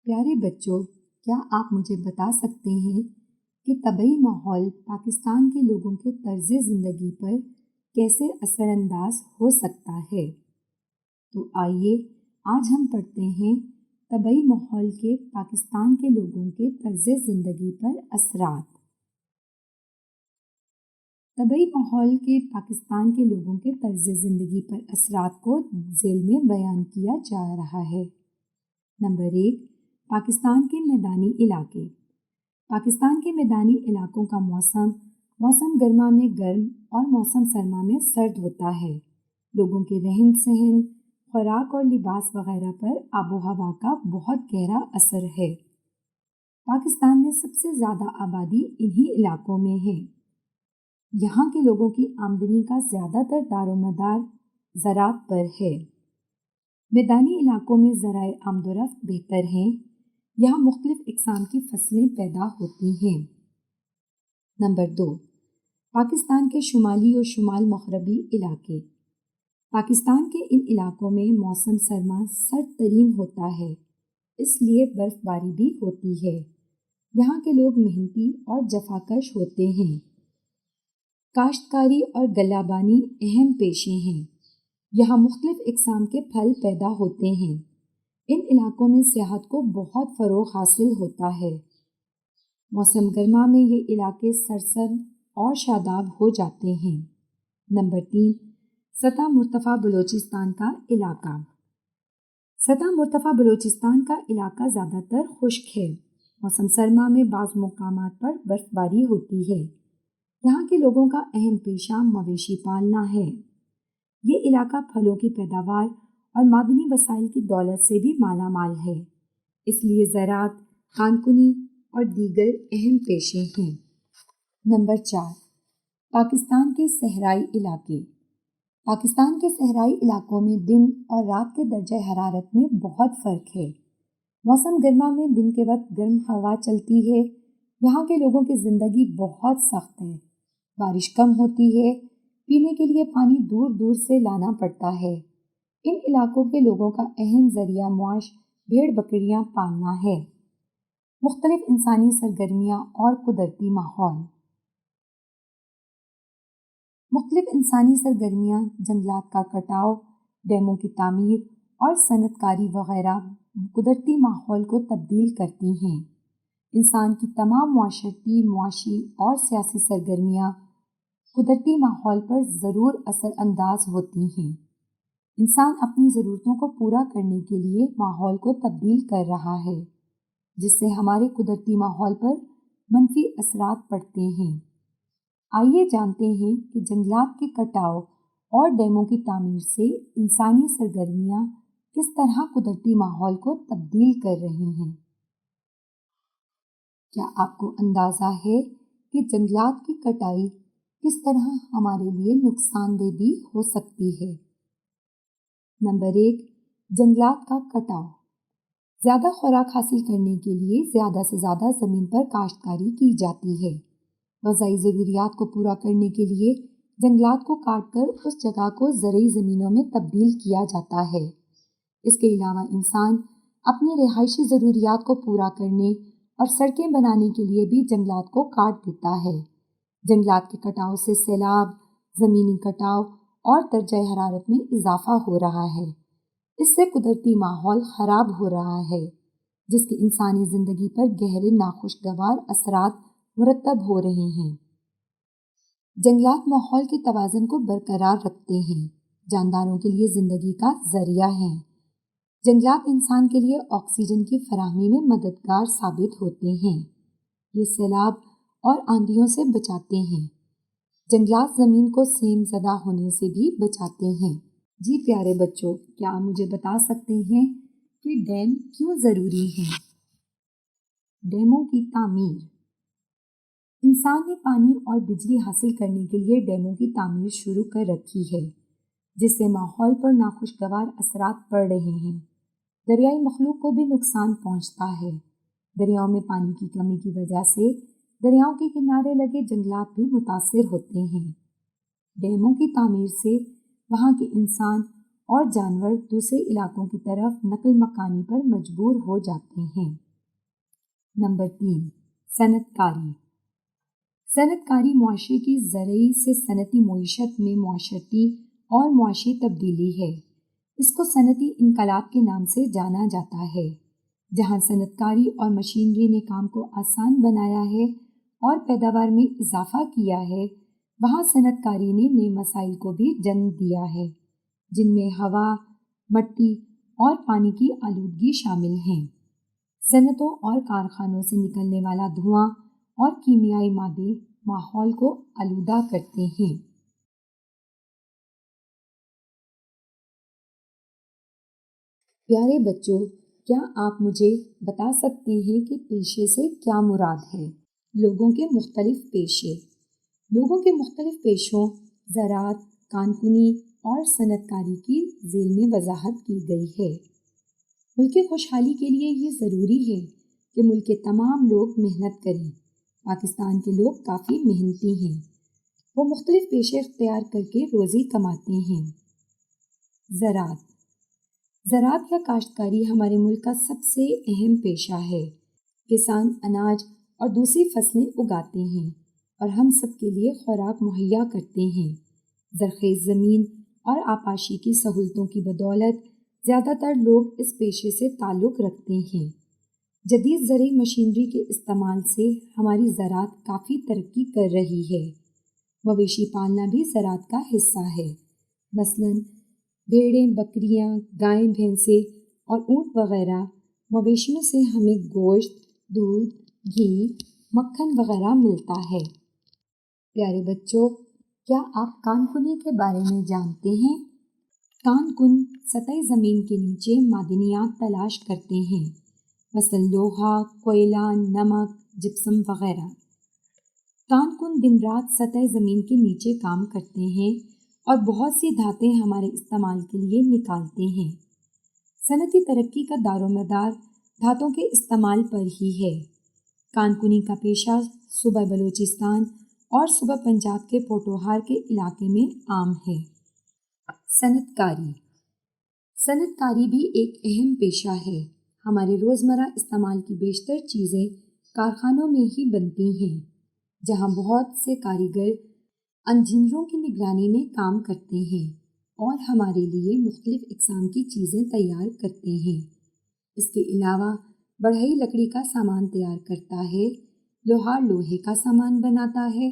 پیارے بچوں، کیا آپ مجھے بتا سکتے ہیں کہ طبعی ماحول پاکستان کے لوگوں کے طرز زندگی پر کیسے اثر انداز ہو سکتا ہے؟ تو آئیے آج ہم پڑھتے ہیں طبعی ماحول کے پاکستان کے لوگوں کے طرز زندگی پر اثرات۔ طبعی ماحول کے پاکستان کے لوگوں کے طرز زندگی پر اثرات کو ذیل میں بیان کیا جا رہا ہے۔ نمبر 1، پاکستان کے میدانی علاقے۔ پاکستان کے میدانی علاقوں کا موسم گرما میں گرم اور موسم سرما میں سرد ہوتا ہے۔ لوگوں کے رہن سہن، خوراک اور لباس وغیرہ پر آب و ہوا کا بہت گہرا اثر ہے۔ پاکستان میں سب سے زیادہ آبادی انہی علاقوں میں ہے۔ یہاں کے لوگوں کی آمدنی کا زیادہ تر دار و مدار زراعت پر ہے۔ میدانی علاقوں میں ذرائع آمد و رفت بہتر ہیں۔ یہاں مختلف اقسام کی فصلیں پیدا ہوتی ہیں۔ نمبر 2، پاکستان کے شمالی و شمال مغربی علاقے۔ پاکستان کے ان علاقوں میں موسم سرما سرد ترین ہوتا ہے، اس لیے برف باری بھی ہوتی ہے۔ یہاں کے لوگ محنتی اور جفاکش ہوتے ہیں۔ کاشتکاری اور غلہ بانی اہم پیشے ہیں۔ یہاں مختلف اقسام کے پھل پیدا ہوتے ہیں۔ ان علاقوں میں سیاحت کو بہت فروغ حاصل ہوتا ہے۔ موسم گرما میں یہ علاقے سرسبز اور شاداب ہو جاتے ہیں۔ نمبر 3، سطح مرتفع بلوچستان کا علاقہ۔ سطح مرتفع بلوچستان کا علاقہ زیادہ تر خشک ہے۔ موسم سرما میں بعض مقامات پر برف باری ہوتی ہے۔ یہاں کے لوگوں کا اہم پیشہ مویشی پالنا ہے۔ یہ علاقہ پھلوں کی پیداوار اور معدنی وسائل کی دولت سے بھی مالا مال ہے، اس لیے زراعت، خانکنی اور دیگر اہم پیشے ہیں۔ نمبر 4، پاکستان کے صحرائی علاقے۔ پاکستان کے صحرائی علاقوں میں دن اور رات کے درجہ حرارت میں بہت فرق ہے۔ موسم گرما میں دن کے وقت گرم ہوا چلتی ہے۔ یہاں کے لوگوں کی زندگی بہت سخت ہے۔ بارش کم ہوتی ہے۔ پینے کے لیے پانی دور دور سے لانا پڑتا ہے۔ ان علاقوں کے لوگوں کا اہم ذریعہ معاش بھیڑ بکریاں پالنا ہے۔ مختلف انسانی سرگرمیاں اور قدرتی ماحول۔ مختلف انسانی سرگرمیاں جنگلات کا کٹاؤ، ڈیموں کی تعمیر اور صنعت کاری وغیرہ قدرتی ماحول کو تبدیل کرتی ہیں۔ انسان کی تمام معاشرتی، معاشی اور سیاسی سرگرمیاں قدرتی ماحول پر ضرور اثر انداز ہوتی ہیں۔ انسان اپنی ضرورتوں کو پورا کرنے کے لیے ماحول کو تبدیل کر رہا ہے، جس سے ہمارے قدرتی ماحول پر منفی اثرات پڑتے ہیں۔ آئیے جانتے ہیں کہ جنگلات کے کٹاؤ اور ڈیموں کی تعمیر سے انسانی سرگرمیاں کس طرح قدرتی ماحول کو تبدیل کر رہی ہیں۔ کیا آپ کو اندازہ ہے کہ جنگلات کی کٹائی کس طرح ہمارے لیے نقصان دہ بھی ہو سکتی ہے؟ نمبر 1، جنگلات کا کٹاؤ۔ زیادہ خوراک حاصل کرنے کے لیے زیادہ سے زیادہ زمین پر کاشتکاری کی جاتی ہے۔ غذائی ضروریات کو پورا کرنے کے لیے جنگلات کو کاٹ کر اس جگہ کو زرعی زمینوں میں تبدیل کیا جاتا ہے۔ اس کے علاوہ انسان اپنی رہائشی ضروریات کو پورا کرنے اور سڑکیں بنانے کے لیے بھی جنگلات کو کاٹ دیتا ہے۔ جنگلات کے کٹاؤ سے سیلاب، زمینی کٹاؤ اور درجہ حرارت میں اضافہ ہو رہا ہے۔ اس سے قدرتی ماحول خراب ہو رہا ہے، جس کے انسانی زندگی پر گہرے ناخوشگوار اثرات مرتب ہو رہے ہیں۔ جنگلات ماحول کے توازن کو برقرار رکھتے ہیں، جانداروں کے لیے زندگی کا ذریعہ ہیں۔ جنگلات انسان کے لیے آکسیجن کی فراہمی میں مددگار ثابت ہوتے ہیں۔ یہ سیلاب اور آندھیوں سے بچاتے ہیں۔ جنگلات زمین کو سیم زدہ ہونے سے بھی بچاتے ہیں۔ جی پیارے بچوں، کیا آپ مجھے بتا سکتے ہیں کہ ڈیم کیوں ضروری ہیں؟ ڈیموں کی تعمیر۔ انسان نے پانی اور بجلی حاصل کرنے کے لیے ڈیموں کی تعمیر شروع کر رکھی ہے، جس سے ماحول پر ناخوشگوار اثرات پڑ رہے ہیں۔ دریائی مخلوق کو بھی نقصان پہنچتا ہے۔ دریاؤں میں پانی کی کمی کی وجہ سے دریاؤں کے کنارے لگے جنگلات بھی متاثر ہوتے ہیں۔ ڈیموں کی تعمیر سے وہاں کے انسان اور جانور دوسرے علاقوں کی طرف نقل مکانی پر مجبور ہو جاتے ہیں۔ نمبر 3، صنعت کاری۔ صنعت کاری معاشرے کی زرعی سے صنعتی معیشت میں معاشرتی اور معاشی تبدیلی ہے۔ اس کو صنعتی انقلاب کے نام سے جانا جاتا ہے۔ جہاں صنعت کاری اور مشینری نے کام کو آسان بنایا ہے اور پیداوار میں اضافہ کیا ہے، وہاں صنعت کاری نے نئے مسائل کو بھی جنم دیا ہے، جن میں ہوا، مٹی اور پانی کی آلودگی شامل ہیں۔ صنعتوں اور کارخانوں سے نکلنے والا دھواں اور کیمیائی مادے ماحول کو آلودہ کرتے ہیں۔ پیارے بچوں، کیا آپ مجھے بتا سکتے ہیں کہ پیشے سے کیا مراد ہے؟ لوگوں کے مختلف پیشے۔ لوگوں کے مختلف پیشوں زراعت، کانکنی اور صنعت کاری کی ذیل میں وضاحت کی گئی ہے۔ ملک کی خوشحالی کے لیے یہ ضروری ہے کہ ملک کے تمام لوگ محنت کریں۔ پاکستان کے لوگ کافی محنتی ہیں۔ وہ مختلف پیشے اختیار کر کے روزی کماتے ہیں۔ زراعت۔ زراعت یا کاشتکاری ہمارے ملک کا سب سے اہم پیشہ ہے۔ کسان اناج اور دوسری فصلیں اگاتے ہیں اور ہم سب کے لیے خوراک مہیا کرتے ہیں۔ زرخیز زمین اور آبپاشی کی سہولتوں کی بدولت زیادہ تر لوگ اس پیشے سے تعلق رکھتے ہیں۔ جدید زرعی مشینری کے استعمال سے ہماری زراعت کافی ترقی کر رہی ہے۔ مویشی پالنا بھی زراعت کا حصہ ہے۔ مثلاً بھیڑیں، بکریاں، گائیں، بھینسیں اور اونٹ وغیرہ مویشیوں سے ہمیں گوشت، دودھ، گھی، مکھن وغیرہ ملتا ہے۔ پیارے بچوں، کیا آپ کانکنی کے بارے میں جانتے ہیں؟ کانکن سطح زمین کے نیچے معدنیات تلاش کرتے ہیں، مثلاً لوہا، کوئلہ، نمک، جپسم وغیرہ۔ کانکن دن رات سطح زمین کے نیچے کام کرتے ہیں اور بہت سی دھاتیں ہمارے استعمال کے لیے نکالتے ہیں۔ صنعتی ترقی کا دار و مدار دھاتوں کے استعمال پر ہی ہے۔ کانکنی کا پیشہ صوبہ بلوچستان اور صوبہ پنجاب کے پوٹوہار کے علاقے میں عام ہے۔ صنعت کاری۔ صنعت کاری بھی ایک اہم پیشہ ہے۔ ہمارے روزمرہ استعمال کی بیشتر چیزیں کارخانوں میں ہی بنتی ہیں، جہاں بہت سے کاریگر انجینئروں کی نگرانی میں کام کرتے ہیں اور ہمارے لیے مختلف اقسام کی چیزیں تیار کرتے ہیں۔ اس کے علاوہ بڑھئی لکڑی کا سامان تیار کرتا ہے، لوہار لوہے کا سامان بناتا ہے،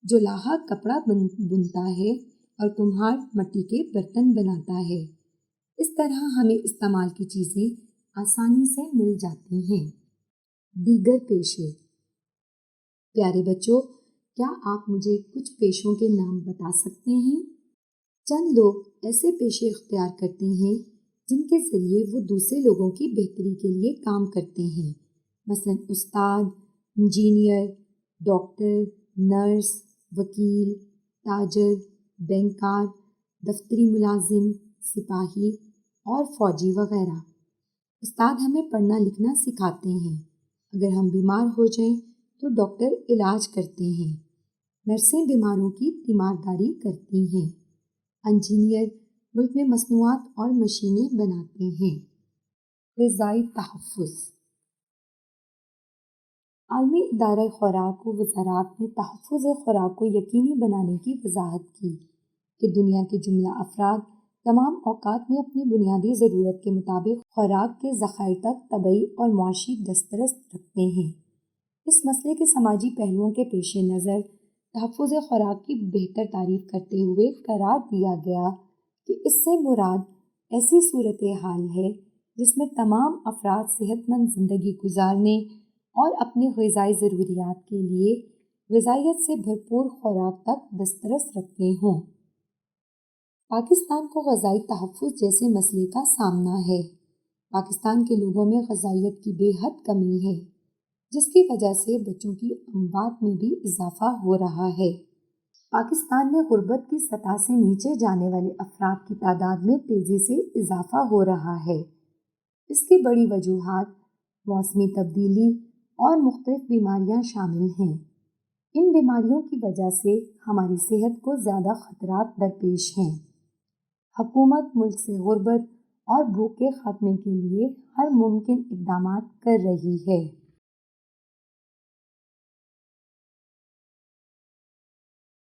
جولاہا کپڑا بنتا ہے اور کمہار مٹی کے برتن بناتا ہے۔ اس طرح ہمیں استعمال کی چیزیں آسانی سے مل جاتی ہیں۔ دیگر پیشے۔ پیارے بچوں، کیا آپ مجھے کچھ پیشوں کے نام بتا سکتے ہیں؟ چند لوگ ایسے پیشے اختیار کرتے ہیں جن کے ذریعے وہ دوسرے لوگوں کی بہتری کے لیے کام کرتے ہیں، مثلاً استاد، انجینئر، ڈاکٹر، نرس، وکیل، تاجر، بینکار، دفتری ملازم، سپاہی اور فوجی وغیرہ۔ استاد ہمیں پڑھنا لکھنا سکھاتے ہیں۔ اگر ہم بیمار ہو جائیں تو ڈاکٹر علاج کرتے ہیں۔ نرسیں بیماروں کی تیمارداری کرتی ہیں۔ انجینئر ملک میں مصنوعات اور مشینیں بناتے ہیں۔ غذائی تحفظ۔ عالمی ادارہ خوراک و وزارت نے تحفظ خوراک کو یقینی بنانے کی وضاحت کی کہ دنیا کے جملہ افراد تمام اوقات میں اپنی بنیادی ضرورت کے مطابق خوراک کے ذخائر تک طبعی اور معاشی دسترس رکھتے ہیں۔ اس مسئلے کے سماجی پہلوؤں کے پیش نظر تحفظ خوراک کی بہتر تعریف کرتے ہوئے قرار دیا گیا کہ اس سے مراد ایسی صورتحال ہے جس میں تمام افراد صحت مند زندگی گزارنے اور اپنے غذائی ضروریات کے لیے غذائیت سے بھرپور خوراک تک دسترس رکھتے ہوں۔ پاکستان کو غذائی تحفظ جیسے مسئلے کا سامنا ہے۔ پاکستان کے لوگوں میں غذائیت کی بے حد کمی ہے، جس کی وجہ سے بچوں کی اموات میں بھی اضافہ ہو رہا ہے۔ پاکستان میں غربت کی سطح سے نیچے جانے والے افراد کی تعداد میں تیزی سے اضافہ ہو رہا ہے۔ اس کی بڑی وجوہات موسمی تبدیلی اور مختلف بیماریاں شامل ہیں۔ ان بیماریوں کی وجہ سے ہماری صحت کو زیادہ خطرات درپیش ہیں۔ حکومت ملک سے غربت اور بھوک کے خاتمے کے لیے ہر ممکن اقدامات کر رہی ہے۔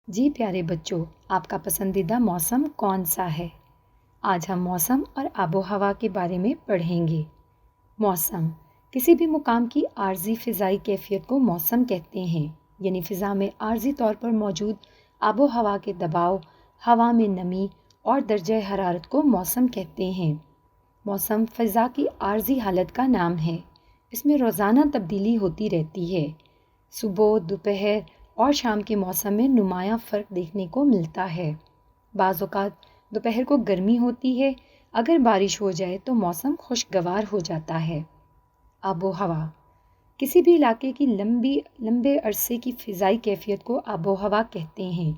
جی پیارے بچوں، آپ کا پسندیدہ موسم کون سا ہے؟ آج ہم موسم اور آب و ہوا کے بارے میں پڑھیں گے۔ موسم کسی بھی مقام کی عارضی فضائی کیفیت کو موسم کہتے ہیں، یعنی فضا میں عارضی طور پر موجود آب و ہوا کے دباؤ، ہوا میں نمی اور درجہ حرارت کو موسم کہتے ہیں۔ موسم فضا کی عارضی حالت کا نام ہے۔ اس میں روزانہ تبدیلی ہوتی رہتی ہے۔ صبح، دوپہر اور شام کے موسم میں نمایاں فرق دیکھنے کو ملتا ہے۔ بعض اوقات دوپہر کو گرمی ہوتی ہے، اگر بارش ہو جائے تو موسم خوشگوار ہو جاتا ہے۔ آب و ہوا کسی بھی علاقے کی لمبے عرصے کی فضائی کیفیت کو آب و ہوا کہتے ہیں۔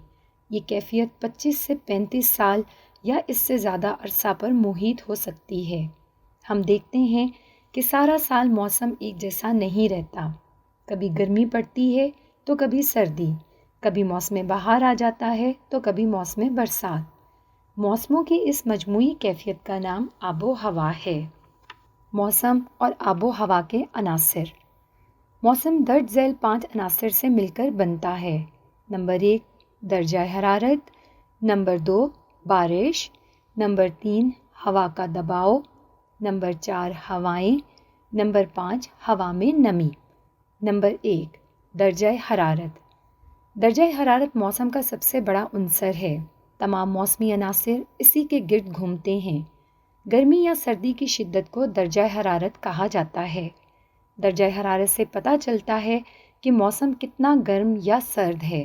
یہ کیفیت 25 سے 35 سال یا اس سے زیادہ عرصہ پر محیط ہو سکتی ہے۔ ہم دیکھتے ہیں کہ سارا سال موسم ایک جیسا نہیں رہتا۔ کبھی گرمی پڑتی ہے تو کبھی سردی، کبھی موسم بہار آ جاتا ہے تو کبھی موسم برسات۔ موسموں کی اس مجموعی کیفیت کا نام آب و ہوا ہے۔ موسم اور آب و ہوا کے عناصر۔ موسم درج ذیل 5 عناصر سے مل کر بنتا ہے۔ نمبر 1 درجہ حرارت، نمبر 2 بارش، نمبر 3 ہوا کا دباؤ، نمبر 4 ہوائیں، نمبر 5 ہوا میں نمی۔ نمبر 1 درجہ حرارت۔ درجہ حرارت موسم کا سب سے بڑا عنصر ہے۔ تمام موسمی عناصر اسی کے گرد گھومتے ہیں۔ گرمی یا سردی کی شدت کو درجہ حرارت کہا جاتا ہے۔ درجہ حرارت سے پتہ چلتا ہے کہ موسم کتنا گرم یا سرد ہے۔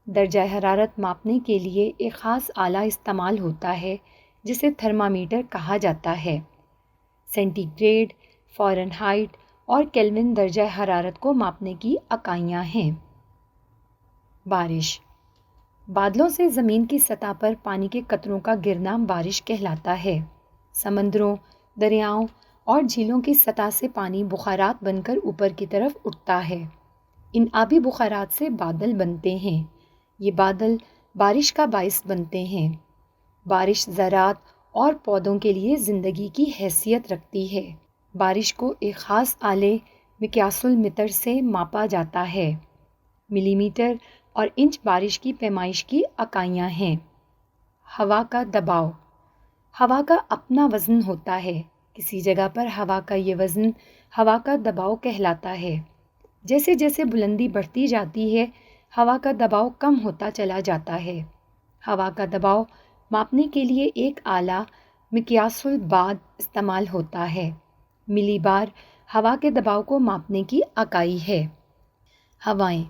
درجہ حرارت ماپنے کے لیے ایک خاص آلہ استعمال ہوتا ہے جسے تھرمامیٹر کہا جاتا ہے۔ سینٹی گریڈ، فارن ہائٹ اور کیلوین درجہ حرارت کو ماپنے کی اکائیاں ہیں۔ بارش بادلوں سے زمین کی سطح پر پانی کے قطروں کا گرنا بارش کہلاتا ہے۔ سمندروں، دریاؤں اور جھیلوں کی سطح سے پانی بخارات بن کر اوپر کی طرف اٹھتا ہے۔ ان آبی بخارات سے بادل بنتے ہیں۔ یہ بادل بارش کا باعث بنتے ہیں۔ بارش زراعت اور پودوں کے لیے زندگی کی حیثیت رکھتی ہے۔ بارش کو ایک خاص آلے مقیاس المطر سے ماپا جاتا ہے۔ ملی میٹر اور انچ بارش کی پیمائش کی اکائیاں ہیں۔ ہوا کا دباؤ ہوا کا اپنا وزن ہوتا ہے۔ کسی جگہ پر ہوا کا یہ وزن ہوا کا دباؤ کہلاتا ہے۔ جیسے جیسے بلندی بڑھتی جاتی ہے، ہوا کا دباؤ کم ہوتا چلا جاتا ہے۔ ہوا کا دباؤ ماپنے کے لیے ایک آلہ مقیاس الباد استعمال ہوتا ہے۔ ملی بار ہوا کے دباؤ کو ماپنے کی اکائی ہے۔ ہوائیں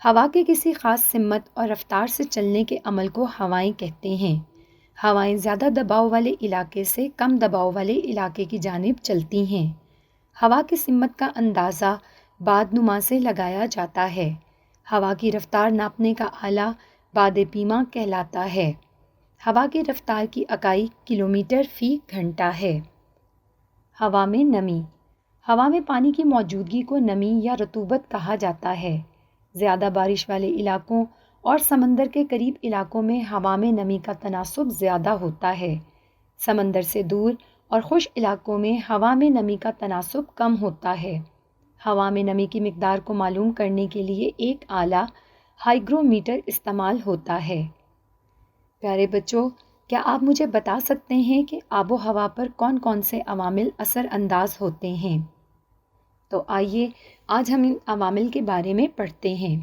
ہوا کے کسی خاص سمت اور رفتار سے چلنے کے عمل کو ہوائیں کہتے ہیں۔ ہوائیں زیادہ دباؤ والے علاقے سے کم دباؤ والے علاقے کی جانب چلتی ہیں۔ ہوا کی سمت کا اندازہ باد نما سے لگایا جاتا ہے۔ ہوا کی رفتار ناپنے کا آلہ باد پیما کہلاتا ہے۔ ہوا کی رفتار کی اکائی کلومیٹر فی گھنٹہ ہے۔ ہوا میں نمی ہوا میں پانی کی موجودگی کو نمی یا رطوبت کہا جاتا ہے۔ زیادہ بارش والے علاقوں اور سمندر کے قریب علاقوں میں ہوا میں نمی کا تناسب زیادہ ہوتا ہے۔ سمندر سے دور اور خشک علاقوں میں ہوا میں نمی کا تناسب کم ہوتا ہے۔ ہوا میں نمی کی مقدار کو معلوم کرنے کے لیے ایک آلہ ہائیگرو میٹر استعمال ہوتا ہے۔ پیارے بچوں، کیا آپ مجھے بتا سکتے ہیں کہ آب و ہوا پر کون کون سے عوامل اثر انداز ہوتے ہیں؟ تو آئیے آج ہم ان عوامل کے بارے میں پڑھتے ہیں۔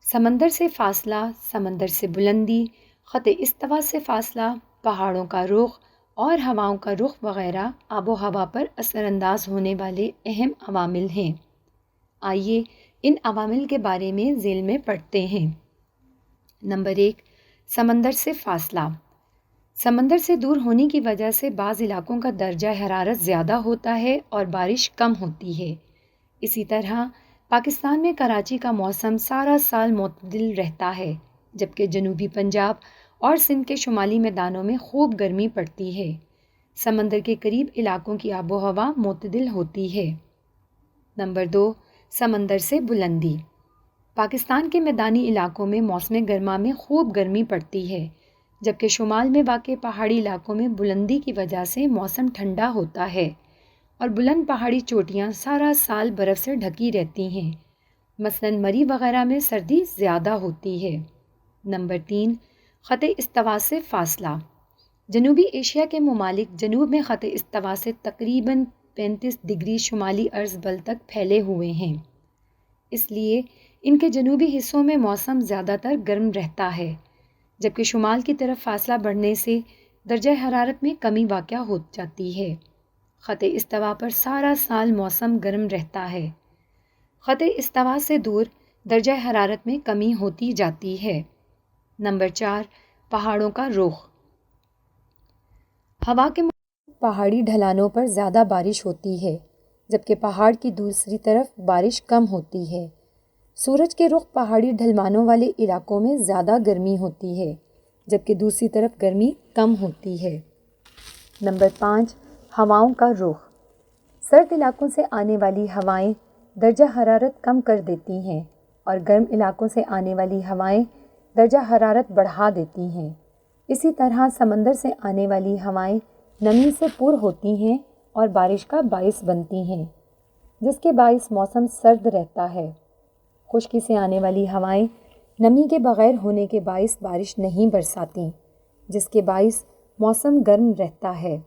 سمندر سے فاصلہ، سمندر سے بلندی، خط استوا سے فاصلہ، پہاڑوں کا رخ اور ہواؤں کا رخ وغیرہ آب و ہوا پر اثر انداز ہونے والے اہم عوامل ہیں۔ آئیے ان عوامل کے بارے میں ذیل میں پڑھتے ہیں۔ نمبر 1 سمندر سے فاصلہ۔ سمندر سے دور ہونے کی وجہ سے بعض علاقوں کا درجہ حرارت زیادہ ہوتا ہے اور بارش کم ہوتی ہے۔ اسی طرح پاکستان میں کراچی کا موسم سارا سال معتدل رہتا ہے، جبکہ جنوبی پنجاب اور سندھ کے شمالی میدانوں میں خوب گرمی پڑتی ہے۔ سمندر کے قریب علاقوں کی آب و ہوا معتدل ہوتی ہے۔ نمبر 2 سمندر سے بلندی۔ پاکستان کے میدانی علاقوں میں موسم گرما میں خوب گرمی پڑتی ہے، جبکہ شمال میں واقع پہاڑی علاقوں میں بلندی کی وجہ سے موسم ٹھنڈا ہوتا ہے اور بلند پہاڑی چوٹیاں سارا سال برف سے ڈھکی رہتی ہیں۔ مثلاً مری وغیرہ میں سردی زیادہ ہوتی ہے۔ نمبر 3، خط استوا سے فاصلہ۔ جنوبی ایشیا کے ممالک جنوب میں خط استوا سے تقریباً 35 ڈگری شمالی عرض بل تک پھیلے ہوئے ہیں، اس لیے ان کے جنوبی حصوں میں موسم زیادہ تر گرم رہتا ہے، جبکہ شمال کی طرف فاصلہ بڑھنے سے درجہ حرارت میں کمی واقع ہو جاتی ہے۔ خط استوا پر سارا سال موسم گرم رہتا ہے۔ خط استوا سے دور درجہ حرارت میں کمی ہوتی جاتی ہے۔ نمبر 4، پہاڑوں کا رخ۔ ہوا کے پہاڑی ڈھلانوں پر زیادہ بارش ہوتی ہے، جبکہ پہاڑ کی دوسری طرف بارش کم ہوتی ہے۔ سورج کے رخ پہاڑی ڈھلوانوں والے علاقوں میں زیادہ گرمی ہوتی ہے، جبکہ دوسری طرف گرمی کم ہوتی ہے۔ نمبر 5، ہواؤں کا رخ۔ سرد علاقوں سے آنے والی ہوائیں درجہ حرارت کم کر دیتی ہیں اور گرم علاقوں سے آنے والی ہوائیں درجہ حرارت بڑھا دیتی ہیں۔ اسی طرح سمندر سے آنے والی ہوائیں نمی سے پر ہوتی ہیں اور بارش کا باعث بنتی ہیں، جس کے باعث موسم سرد رہتا ہے۔ خشکی سے آنے والی ہوائیں نمی کے بغیر ہونے کے باعث بارش نہیں برساتیں، جس کے باعث موسم گرم رہتا ہے۔